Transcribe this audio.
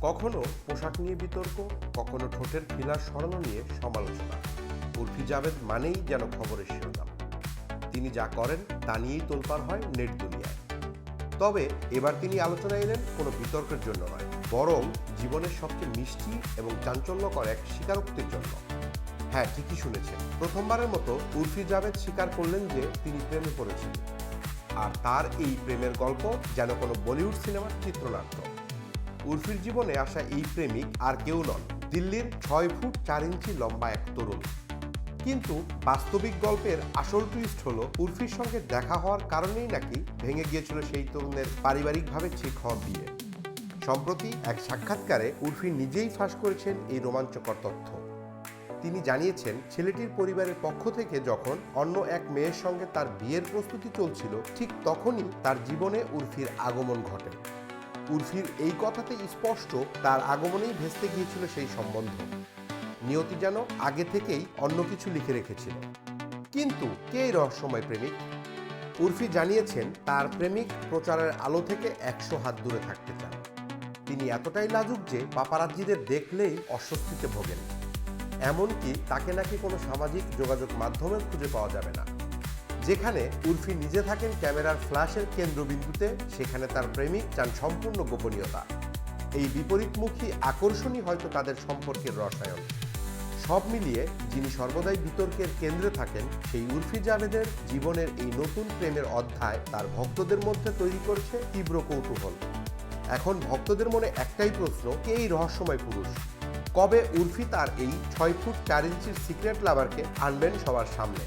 কখনো পোশাক নিয়ে বিতর্ক, কখনো ঠোঁটের ফিলার সরানো নিয়ে সমালোচনা। উর্ফি জাভেদ মানেই যেন খবরের শিরোনাম। তিনি যা করেন তা নিয়েই তোলপাড় হয় নেট দুনিয়ায়। তবে এবার তিনি আলোচনায় এলেন কোনো বিতর্কের জন্য নয়, বরং জীবনের সবচেয়ে মিষ্টি এবং চাঞ্চল্যকর এক স্বীকারোক্তির জন্য। হ্যাঁ, ঠিকই শুনেছেন, প্রথমবারের মতো উর্ফি জাভেদ স্বীকার করলেন যে তিনি প্রেমে পড়েছেন। আর তার এই প্রেমের গল্প যেন কোনো বলিউড সিনেমার চিত্রনাট্য। উর্ফির জীবনে আসা এই প্রেমিক আর কেউ নন, দিল্লির 6 ফুট 4 ইঞ্চি লম্বা এক তরুণ। কিন্তু বাস্তবিক গল্পের আসল টুইস্ট হলো, উর্ফির সঙ্গে দেখা হওয়ার কারণেই নাকি ভেঙে গিয়েছিল সেই তরুণের পারিবারিকভাবে ঠিক হওয়া বিয়ে। সম্প্রতি এক সাক্ষাৎকারে উর্ফি নিজেই ফাঁস করেছেন এই রোমাঞ্চকর তথ্য। তিনি জানিয়েছেন, ছেলেটির পরিবারের পক্ষ থেকে যখন অন্য এক মেয়ের সঙ্গে তার বিয়ের প্রস্তুতি চলছিল, ঠিক তখনই তার জীবনে উর্ফির আগমন ঘটে। উর্ফির এই কথাতে স্পষ্ট, তার আগমনেই ভেস্তে গিয়েছিল সেই সম্বন্ধ। নিয়তি যেন আগে থেকেই অন্য কিছু লিখে রেখেছিল। কিন্তু কে এই রহস্যময় প্রেমিক? উর্ফি জানিয়েছেন, তার প্রেমিক প্রচারের আলো থেকে 100 হাত দূরে থাকতে চান। তিনি এতটাই লাজুক যে পাপারাজ্জিদের দেখলেই অস্বস্তিতে ভোগেন। এমনকি তাকে নাকি কোনো সামাজিক যোগাযোগ মাধ্যমে খুঁজে পাওয়া যাবে না। যেখানে উর্ফি নিজে থাকেন ক্যামেরার ফ্ল্যাশের কেন্দ্রবিন্দুতে, সেখানে তার প্রেমিক চান সম্পূর্ণ গোপনীয়তা। এই বিপরীতমুখী আকর্ষণই হয়তো তাদের সম্পর্কের রসায়ন। সব মিলিয়ে যিনি সর্বদাই বিতর্কের কেন্দ্রে থাকেন, সেই উর্ফি জাভেদের জীবনের এই নতুন প্রেমের অধ্যায় তার ভক্তদের মধ্যে তৈরি করছে তীব্র কৌতূহল। এখন ভক্তদের মনে একটাই প্রশ্ন, কে এই রহস্যময় পুরুষ? কবে উর্ফি তার এই 6 ফুট 4 ইঞ্চির সিক্রেট লাভারকে আনবেন সবার সামনে?